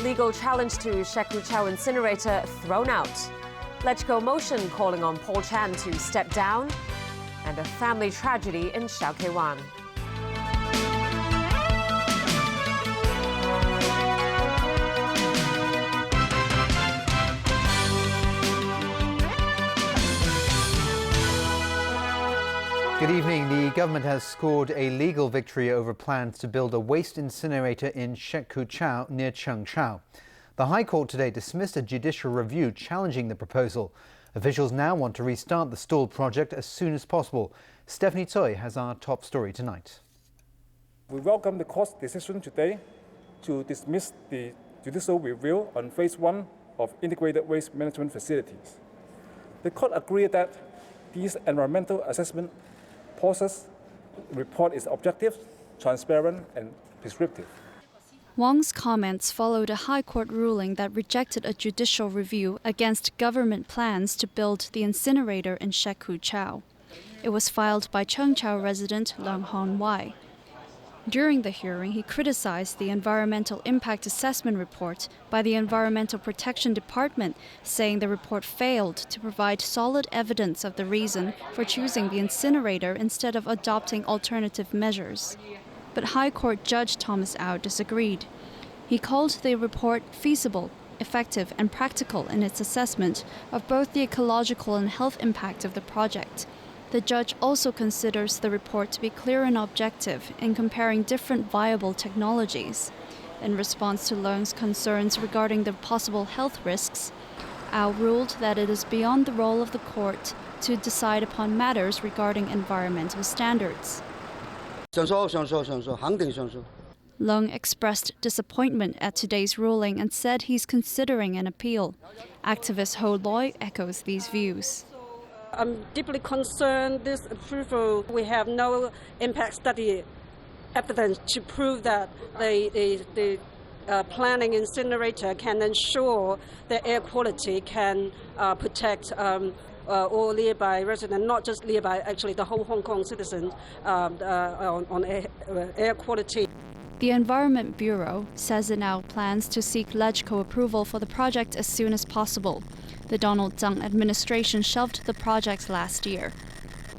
Legal challenge to Shekuchao incinerator thrown out. LegCo motion calling on Paul Chan to step down. And a family tragedy in Shaoquan. Good evening. The government has scored a legal victory over plans to build a waste incinerator in Shekuchao near Chengchao. The High Court today dismissed a judicial review challenging the proposal. Officials now want to restart the stalled project as soon as possible. Stephanie Tsoi has our top story tonight. We welcome the court's decision today to dismiss the judicial review on Phase 1 of integrated waste management facilities. The court agreed that this environmental assessment process report is objective, transparent, and prescriptive. Wang's comments followed a High Court ruling that rejected a judicial review against government plans to build the incinerator in Shekuchao. It was filed by Chengchao resident Leung Hon-wai. During the hearing, he criticized the environmental impact assessment report by the Environmental Protection Department, saying the report failed to provide solid evidence of the reason for choosing the incinerator instead of adopting alternative measures. But High Court Judge Thomas Au disagreed. He called the report feasible, effective, and practical in its assessment of both the ecological and health impact of the project. The judge also considers the report to be clear and objective in comparing different viable technologies. In response to Leung's concerns regarding the possible health risks, Au ruled that it is beyond the role of the court to decide upon matters regarding environmental standards. Leung expressed disappointment at today's ruling and said he's considering an appeal. Activist Ho Loi echoes these views. I'm deeply concerned this approval. We have no impact study evidence to prove that the planning incinerator can ensure the air quality, can protect all nearby residents, not just nearby, actually the whole Hong Kong citizens on air quality. The Environment Bureau says it now plans to seek LegCo approval for the project as soon as possible. The Donald Tsang administration shelved the project last year.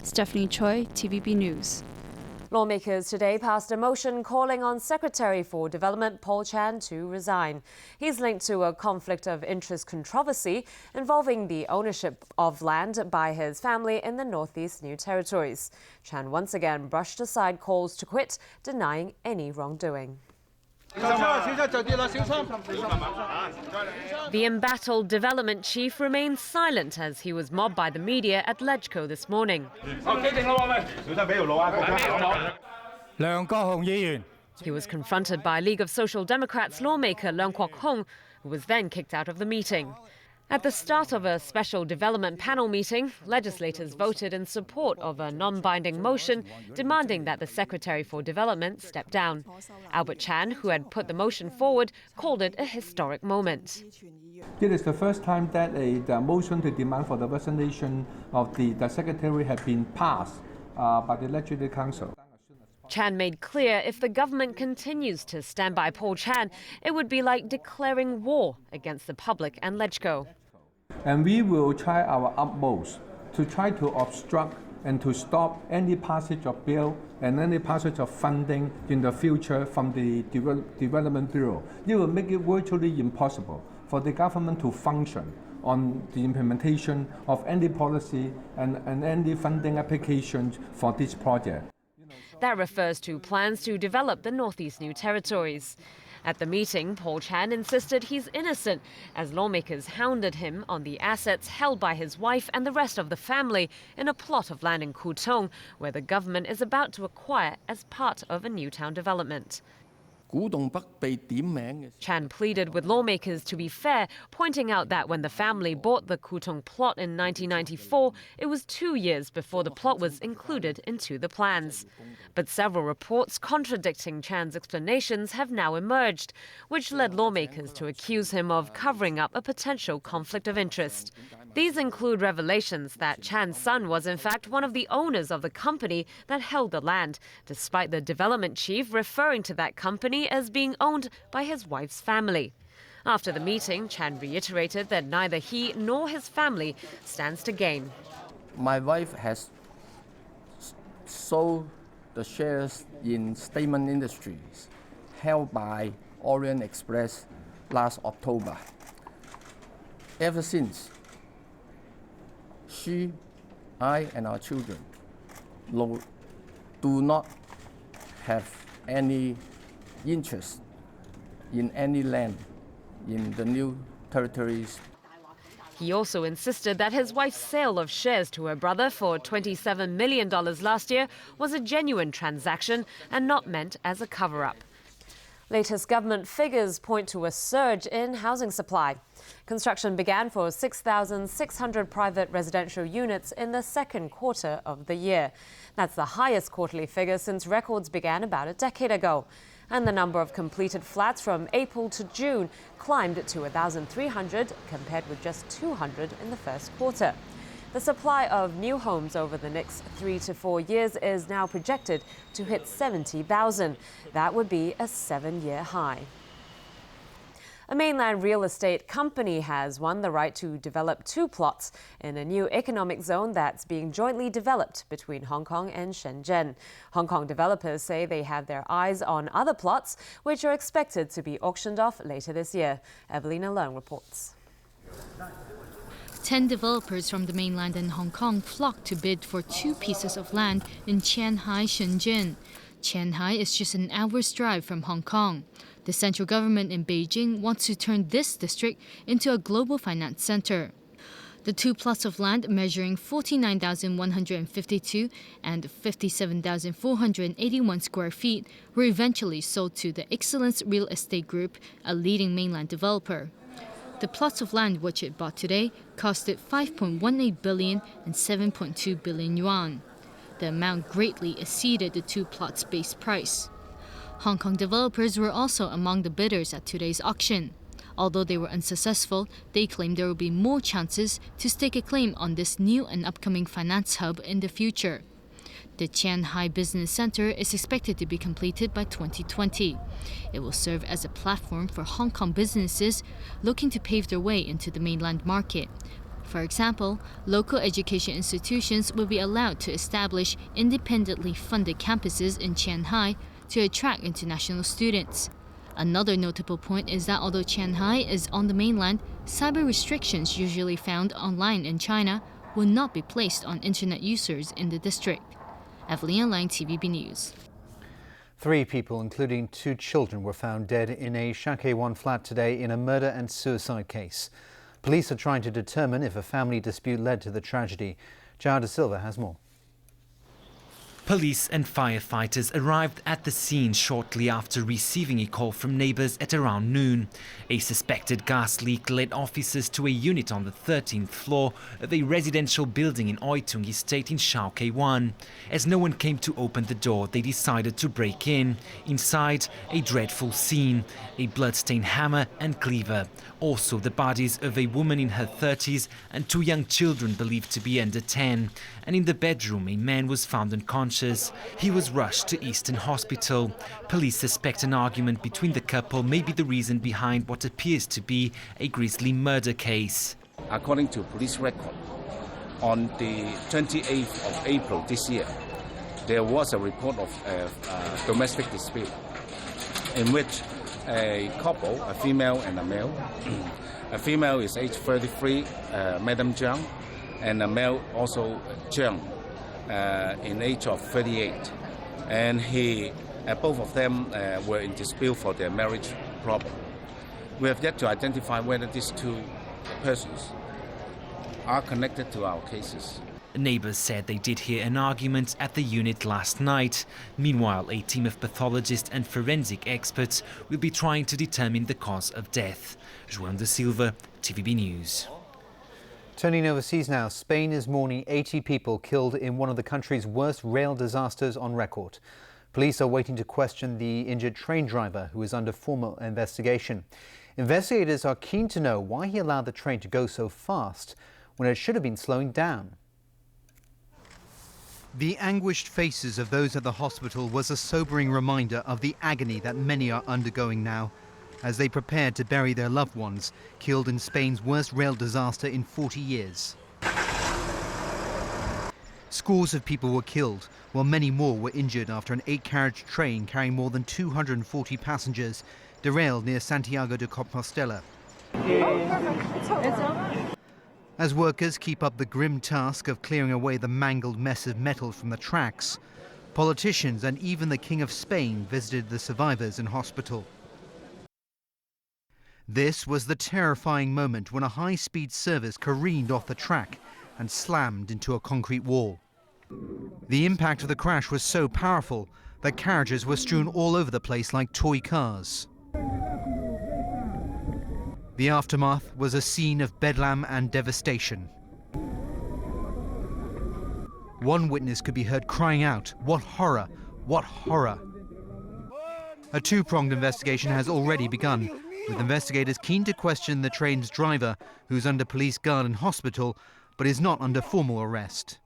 Stephanie Choi, TVB News. Lawmakers today passed a motion calling on Secretary for Development Paul Chan to resign. He's linked to a conflict of interest controversy involving the ownership of land by his family in the Northeast New Territories. Chan once again brushed aside calls to quit, denying any wrongdoing. The embattled development chief remained silent as he was mobbed by the media at LegCo this morning. He was confronted by League of Social Democrats lawmaker Leung Kwok-hung, who was then kicked out of the meeting. At the start of a special development panel meeting, legislators voted in support of a non-binding motion demanding that the Secretary for Development step down. Albert Chan, who had put the motion forward, called it a historic moment. It is the first time that the motion to demand for the resignation of the Secretary had been passed by the Legislative Council. Chan made clear if the government continues to stand by Paul Chan, it would be like declaring war against the public and LegCo. And we will try our utmost to try to obstruct and to stop any passage of bill and any passage of funding in the future from the Development Bureau. It will make it virtually impossible for the government to function on the implementation of any policy and any funding applications for this project. That refers to plans to develop the Northeast New Territories. At the meeting, Paul Chan insisted he's innocent as lawmakers hounded him on the assets held by his wife and the rest of the family in a plot of land in Kutong, where the government is about to acquire as part of a new town development. Chan pleaded with lawmakers to be fair, pointing out that when the family bought the Kutong plot in 1994, it was 2 years before the plot was included into the plans. But several reports contradicting Chan's explanations have now emerged, which led lawmakers to accuse him of covering up a potential conflict of interest. These include revelations that Chan's son was in fact one of the owners of the company that held the land, despite the development chief referring to that company as being owned by his wife's family. After the meeting, Chan reiterated that neither he nor his family stands to gain. My wife has sold the shares in Statement Industries held by Orient Express last October. Ever since, she, I, and our children do not have any interest in any land in the new territories. He also insisted that his wife's sale of shares to her brother for $27 million last year was a genuine transaction and not meant as a cover-up. Latest government figures point to a surge in housing supply. Construction began for 6,600 private residential units in the second quarter of the year. That's the highest quarterly figure since records began about a decade ago. And the number of completed flats from April to June climbed to 1,300 compared with just 200 in the first quarter. The supply of new homes over the next 3 to 4 years is now projected to hit 70,000. That would be a 7-year high. A mainland real estate company has won the right to develop 2 plots in a new economic zone that's being jointly developed between Hong Kong and Shenzhen. Hong Kong developers say they have their eyes on other plots, which are expected to be auctioned off later this year. Evelina Leung reports. 10 developers from the mainland and Hong Kong flocked to bid for 2 pieces of land in Qianhai, Shenzhen. Qianhai is just an hour's drive from Hong Kong. The central government in Beijing wants to turn this district into a global finance center. The 2 plots of land measuring 49,152 and 57,481 square feet were eventually sold to the Excellence Real Estate Group, a leading mainland developer. The plots of land which it bought today costed 5.18 billion and 7.2 billion yuan. The amount greatly exceeded the 2 plots' base price. Hong Kong developers were also among the bidders at today's auction. Although they were unsuccessful, they claim there will be more chances to stake a claim on this new and upcoming finance hub in the future. The Qianhai Business Center is expected to be completed by 2020. It will serve as a platform for Hong Kong businesses looking to pave their way into the mainland market. For example, local education institutions will be allowed to establish independently funded campuses in Qianhai to attract international students. Another notable point is that although Qianhai is on the mainland, cyber restrictions usually found online in China will not be placed on internet users in the district. Evelina Lang, TVB News. 3 people, including 2 children, were found dead in a Sha Kei 1 flat today in a murder and suicide case. Police are trying to determine if a family dispute led to the tragedy. Jao De Silva has more. Police and firefighters arrived at the scene shortly after receiving a call from neighbors at around noon. A suspected gas leak led officers to a unit on the 13th floor of a residential building in Oi Tung Estate in Sha Kei 1. As no one came to open the door, they decided to break in. Inside, a dreadful scene, a bloodstained hammer and cleaver. Also the bodies of a woman in her 30s and 2 young children believed to be under 10. And in the bedroom, a man was found unconscious. He was rushed to Eastern Hospital. Police suspect an argument between the couple may be the reason behind what appears to be a grisly murder case. According to police record, on the 28th of April this year, there was a report of a domestic dispute in which a couple, a female and a male, a female is age 33, Madam Zhang, and a male also Zhang, in age of 38. And both of them were in dispute for their marriage problem. We have yet to identify whether these 2 persons are connected to our cases. Neighbors said they did hear an argument at the unit last night. Meanwhile, a team of pathologists and forensic experts will be trying to determine the cause of death. João de Silva, TVB News. Turning overseas now, Spain is mourning 80 people killed in one of the country's worst rail disasters on record. Police are waiting to question the injured train driver, who is under formal investigation. Investigators are keen to know why he allowed the train to go so fast when it should have been slowing down. The anguished faces of those at the hospital was a sobering reminder of the agony that many are undergoing now as they prepared to bury their loved ones killed in Spain's worst rail disaster in 40 years. Scores of people were killed, while many more were injured after an 8-carriage train carrying more than 240 passengers derailed near Santiago de Compostela. As workers keep up the grim task of clearing away the mangled mess of metal from the tracks, politicians and even the King of Spain visited the survivors in hospital. This was the terrifying moment when a high-speed service careened off the track and slammed into a concrete wall. The impact of the crash was so powerful that carriages were strewn all over the place like toy cars. The aftermath was a scene of bedlam and devastation. One witness could be heard crying out, "What horror! What horror!" A two-pronged investigation has already begun, with investigators keen to question the train's driver, who's under police guard in hospital, but is not under formal arrest.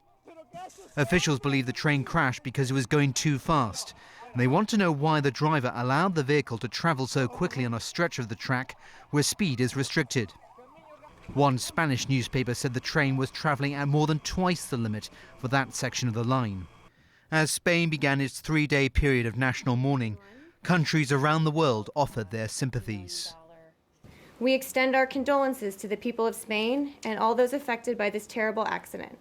Officials believe the train crashed because it was going too fast, and they want to know why the driver allowed the vehicle to travel so quickly on a stretch of the track where speed is restricted. One Spanish newspaper said the train was travelling at more than twice the limit for that section of the line. As Spain began its 3-day period of national mourning, countries around the world offered their sympathies. We extend our condolences to the people of Spain and all those affected by this terrible accident.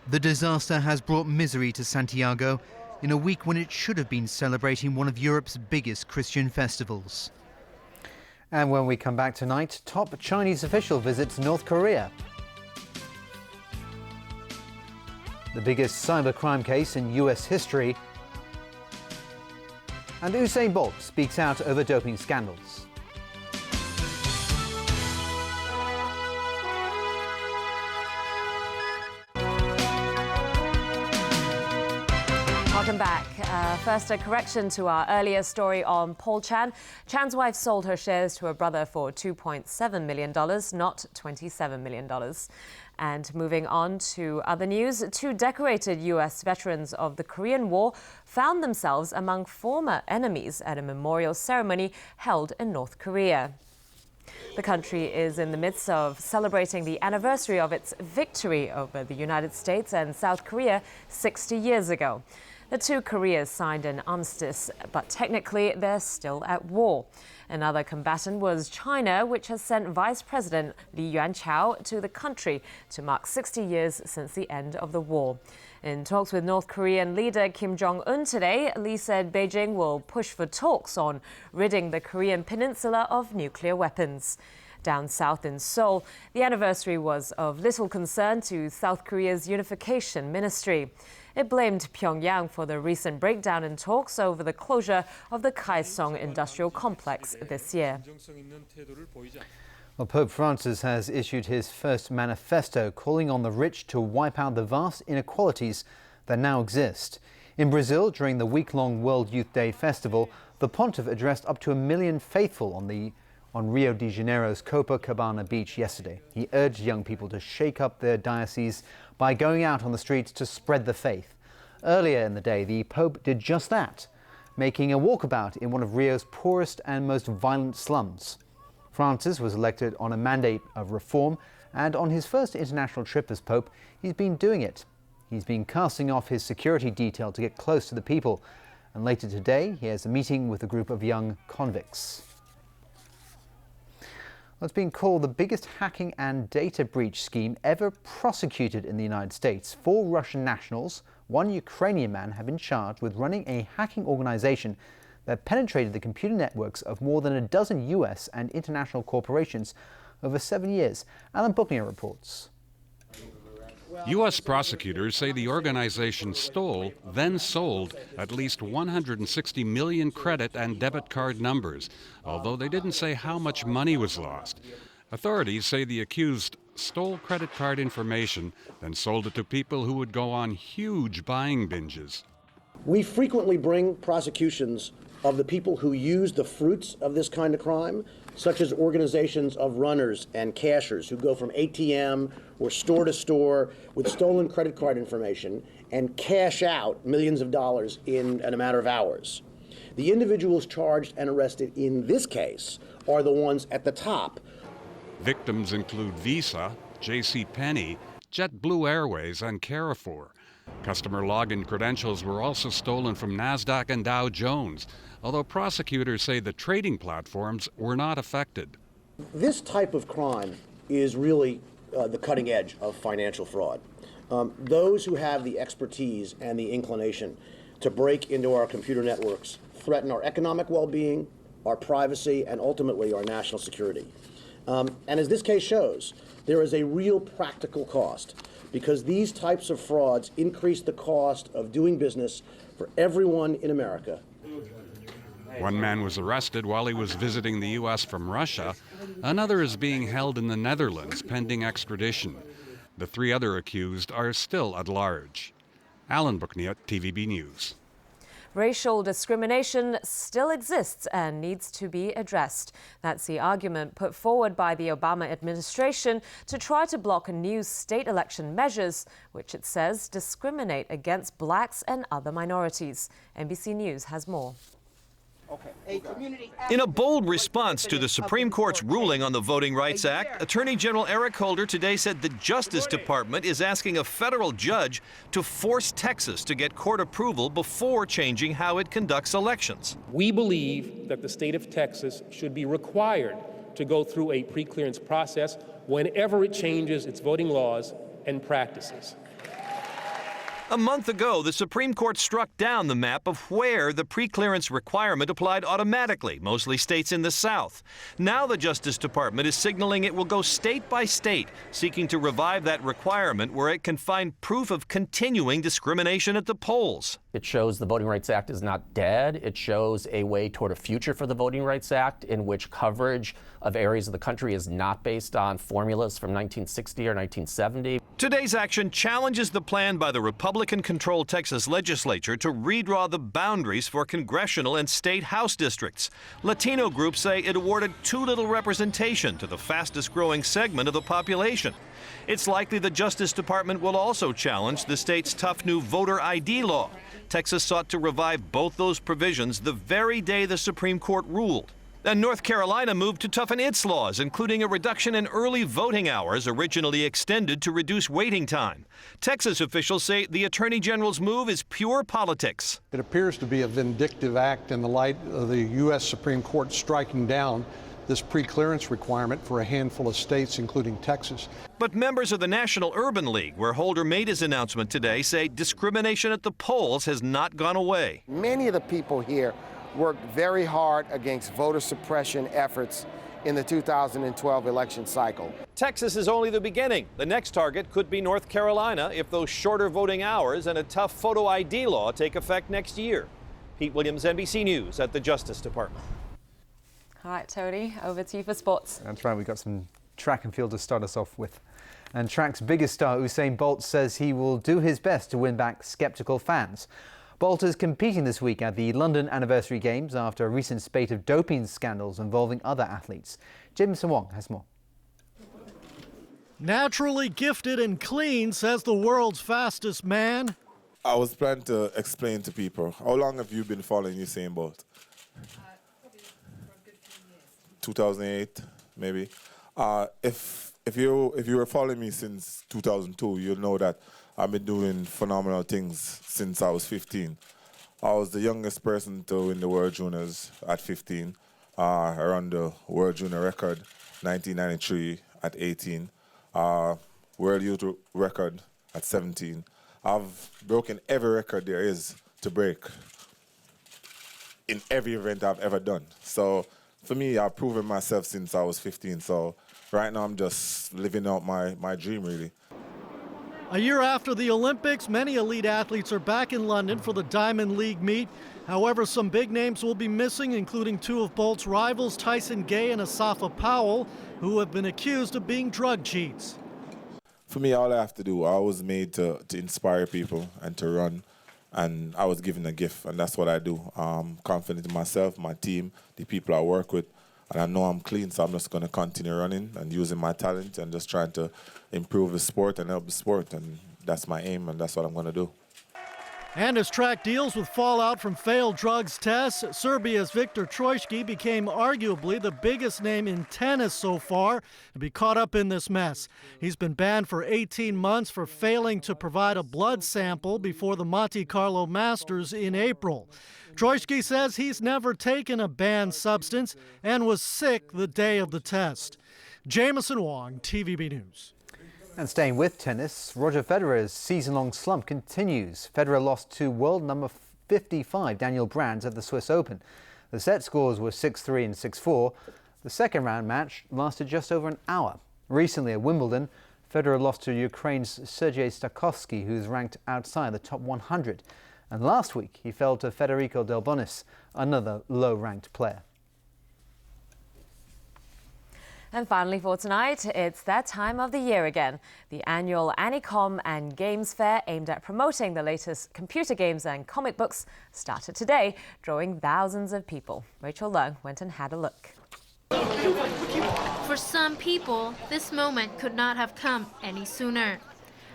The disaster has brought misery to Santiago in a week when it should have been celebrating one of Europe's biggest Christian festivals. And when we come back tonight, top Chinese official visits North Korea. The biggest cybercrime case in US history. And Usain Bolt speaks out over doping scandals. Welcome back. First, a correction to our earlier story on Paul Chan. Chan's wife sold her shares to her brother for $2.7 million, not $27 million. And moving on to other news, 2 decorated U.S. veterans of the Korean War found themselves among former enemies at a memorial ceremony held in North Korea. The country is in the midst of celebrating the anniversary of its victory over the United States and South Korea 60 years ago. The 2 Koreas signed an armistice, but technically they're still at war. Another combatant was China, which has sent Vice President Li Yuanchao to the country to mark 60 years since the end of the war. In talks with North Korean leader Kim Jong-un today, Li said Beijing will push for talks on ridding the Korean peninsula of nuclear weapons. Down south in Seoul, the anniversary was of little concern to South Korea's unification ministry. It blamed Pyongyang for the recent breakdown in talks over the closure of the Kaesong industrial complex this year. Well, Pope Francis has issued his first manifesto calling on the rich to wipe out the vast inequalities that now exist. In Brazil, during the week-long World Youth Day festival, the pontiff addressed up to 1 million faithful on Rio de Janeiro's Copacabana beach yesterday. He urged young people to shake up their diocese by going out on the streets to spread the faith. Earlier in the day, the Pope did just that, making a walkabout in one of Rio's poorest and most violent slums. Francis was elected on a mandate of reform, and on his first international trip as Pope, he's been doing it. He's been casting off his security detail to get close to the people, and later today he has a meeting with a group of young convicts. What's been called the biggest hacking and data breach scheme ever prosecuted in the United States. 4 Russian nationals, 1 Ukrainian man have been charged with running a hacking organization that penetrated the computer networks of more than a dozen US and international corporations over 7 years. Alan Buckner reports. U.S. prosecutors say the organization stole, then sold, at least 160 million credit and debit card numbers, although they didn't say how much money was lost. Authorities say the accused stole credit card information, then sold it to people who would go on huge buying binges. We frequently bring prosecutions of the people who use the fruits of this kind of crime such as organizations of runners and cashers who go from ATM or store to store with stolen credit card information and cash out millions of dollars in a matter of hours. The individuals charged and arrested in this case are the ones at the top. Victims include Visa, JCPenney, JetBlue Airways, and Carrefour. Customer login credentials were also stolen from NASDAQ and Dow Jones, although prosecutors say the trading platforms were not affected. This type of crime is really the cutting edge of financial fraud. Those who have the expertise and the inclination to break into our computer networks threaten our economic well-being, our privacy, and ultimately our national security. And as this case shows, there is a real practical cost because these types of frauds increase the cost of doing business for everyone in America. One man was arrested while he was visiting the U.S. from Russia. Another is being held in the Netherlands pending extradition. The 3 other accused are still at large. Alan Buckniat, TVB News. Racial discrimination still exists and needs to be addressed. That's the argument put forward by the Obama administration to try to block new state election measures, which it says discriminate against blacks and other minorities. NBC News has more. In a bold response to the Supreme Court's ruling on the Voting Rights Act, Attorney General Eric Holder today said the Justice Department is asking a federal judge to force Texas to get court approval before changing how it conducts elections. We believe that the state of Texas should be required to go through a pre-clearance process whenever it changes its voting laws and practices. A month ago, the Supreme Court struck down the map of where the pre-clearance requirement applied automatically, mostly states in the South. Now the Justice Department is signaling it will go state by state, seeking to revive that requirement where it can find proof of continuing discrimination at the polls. It shows the Voting Rights Act is not dead. It shows a way toward a future for the Voting Rights Act in which coverage of areas of the country is not based on formulas from 1960 or 1970. Today's action challenges the plan by the Republican-controlled Texas legislature to redraw the boundaries for congressional and state House districts. Latino groups say it awarded too little representation to the fastest-growing segment of the population. It's likely the Justice Department will also challenge the state's tough new voter ID law. Texas sought to revive both those provisions the very day the Supreme Court ruled. And North Carolina moved to toughen its laws, including a reduction in early voting hours originally extended to reduce waiting time. Texas officials say the Attorney General's move is pure politics. It appears to be a vindictive act in the light of the U.S. Supreme Court striking down this pre-clearance requirement for a handful of states, including Texas. But members of the National Urban League, where Holder made his announcement today, say discrimination at the polls has not gone away. Many of the people here worked very hard against voter suppression efforts in the 2012 election cycle. Texas is only the beginning. The next target could be North Carolina if those shorter voting hours and a tough photo ID law take effect next year. Pete Williams, NBC News at the Justice Department. All right, Tony, over to you for sports. That's right, we've got some track and field to start us off with. And track's biggest star, Usain Bolt, says he will do his best to win back sceptical fans. Bolt is competing this week at the London Anniversary Games after a recent spate of doping scandals involving other athletes. Jim Sawong has more. Naturally gifted and clean, says the world's fastest man. I was planning to explain to people, how long have you been following Usain Bolt? 2008, maybe. If you were following me since 2002, you'll know that I've been doing phenomenal things since I was 15. I was the youngest person to win the World Juniors at 15. I ran the World Junior record 1993 at 18. World Youth record at 17. I've broken every record there is to break in every event I've ever done. So for me, I've proven myself since I was 15. So right now I'm just living out my dream, really. A year after the Olympics, many elite athletes are back in London for the Diamond League meet. However, some big names will be missing, including two of Bolt's rivals, Tyson Gay and Asafa Powell, who have been accused of being drug cheats. For me, all I have to do, I was made to inspire people and to run, and I was given a gift, and that's what I do. I'm confident in myself, my team, the people I work with. And I know I'm clean, so I'm just going to continue running and using my talent and just trying to improve the sport and help the sport. And that's my aim, and that's what I'm going to do. And as track deals with fallout from failed drugs tests, Serbia's Viktor Trojski became arguably the biggest name in tennis so far to be caught up in this mess. He's been banned for 18 months for failing to provide a blood sample before the Monte Carlo Masters in April. Trojski says he's never taken a banned substance and was sick the day of the test. Jameson Wong, TVB News. And staying with tennis, Roger Federer's season-long slump continues. Federer lost to world number 55 Daniel Brands at the Swiss Open. The set scores were 6-3 and 6-4. The second round match lasted just over an hour. Recently at Wimbledon, Federer lost to Ukraine's Sergei Stakhovsky, who's ranked outside the top 100. And last week, he fell to Federico Delbonis, another low-ranked player. And finally for tonight, it's that time of the year again. The annual Ancom Games fair aimed at promoting the latest computer games and comic books started today, drawing thousands of people. Rachel Leung went and had a look. For some people, this moment could not have come any sooner.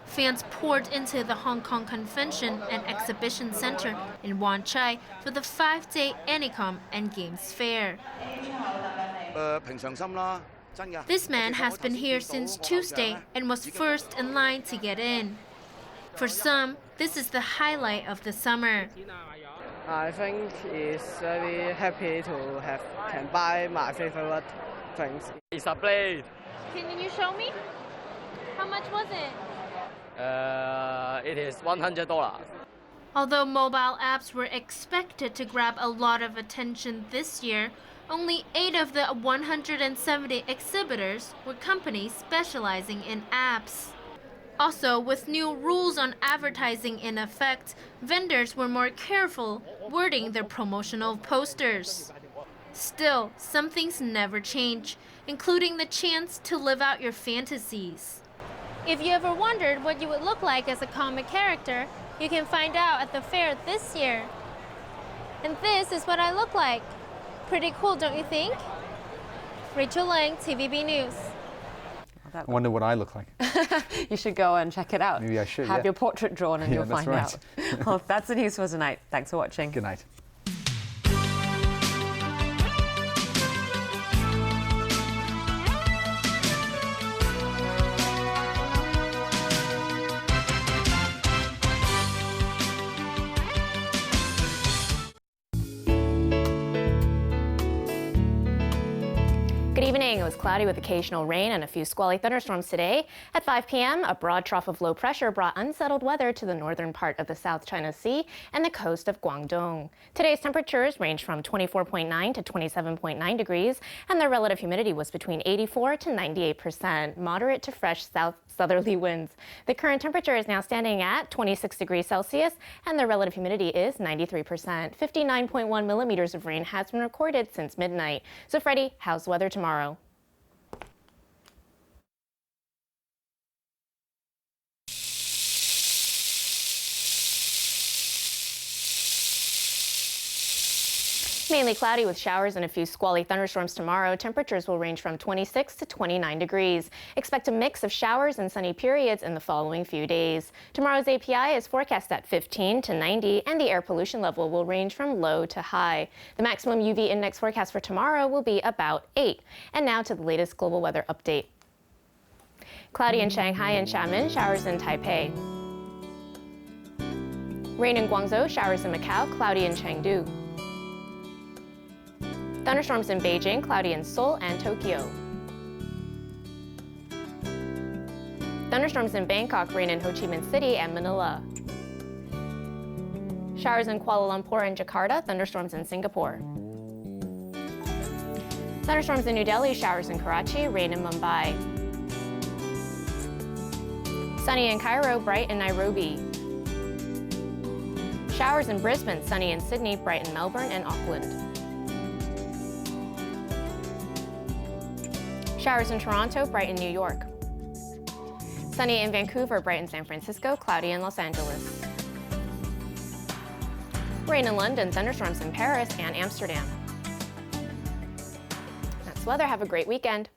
Fans poured into the Hong Kong Convention and Exhibition Center in Wan Chai for the 5-day Ancom Games fair. This man has been here since Tuesday and was first in line to get in. For some, this is the highlight of the summer. I think it's very happy to can buy my favorite things. It's a blade. Can you show me? How much was it? It is $100. Although mobile apps were expected to grab a lot of attention this year, only 8 of the 170 exhibitors were companies specializing in apps. Also, with new rules on advertising in effect, vendors were more careful wording their promotional posters. Still, some things never change, including the chance to live out your fantasies. If you ever wondered what you would look like as a comic character, you can find out at the fair this year. And this is what I look like. Pretty cool, don't you think? Rachel Leung, TVB News. I wonder what I look like. You should go and check it out. Maybe I should, Have your portrait drawn and you'll find out. Well, that's the news for tonight. Thanks for watching. Good night. Good evening. It was cloudy with occasional rain and a few squally thunderstorms today. At 5 p.m., a broad trough of low pressure brought unsettled weather to the northern part of the South China Sea and the coast of Guangdong. Today's temperatures ranged from 24.9 to 27.9 degrees, and the relative humidity was between 84 to 98%, moderate to fresh southerly winds. The current temperature is now standing at 26 degrees Celsius, and the relative humidity is 93%. 59.1 millimeters of rain has been recorded since midnight. So, Freddie, how's the weather tomorrow? Mainly cloudy with showers and a few squally thunderstorms tomorrow. Temperatures will range from 26 to 29 degrees. Expect a mix of showers and sunny periods in the following few days. Tomorrow's API is forecast at 15 to 90, and the air pollution level will range from low to high. The maximum UV index forecast for tomorrow will be about 8. And now to the latest global weather update. Cloudy in Shanghai and Xiamen, showers in Taipei. Rain in Guangzhou, showers in Macau, cloudy in Chengdu. Thunderstorms in Beijing, cloudy in Seoul and Tokyo. Thunderstorms in Bangkok, rain in Ho Chi Minh City and Manila. Showers in Kuala Lumpur and Jakarta, thunderstorms in Singapore. Thunderstorms in New Delhi, showers in Karachi, rain in Mumbai. Sunny in Cairo, bright in Nairobi. Showers in Brisbane, sunny in Sydney, bright in Melbourne and Auckland. Showers in Toronto, bright in New York. Sunny in Vancouver, bright in San Francisco, cloudy in Los Angeles. Rain in London, thunderstorms in Paris and Amsterdam. weather. Have a great weekend.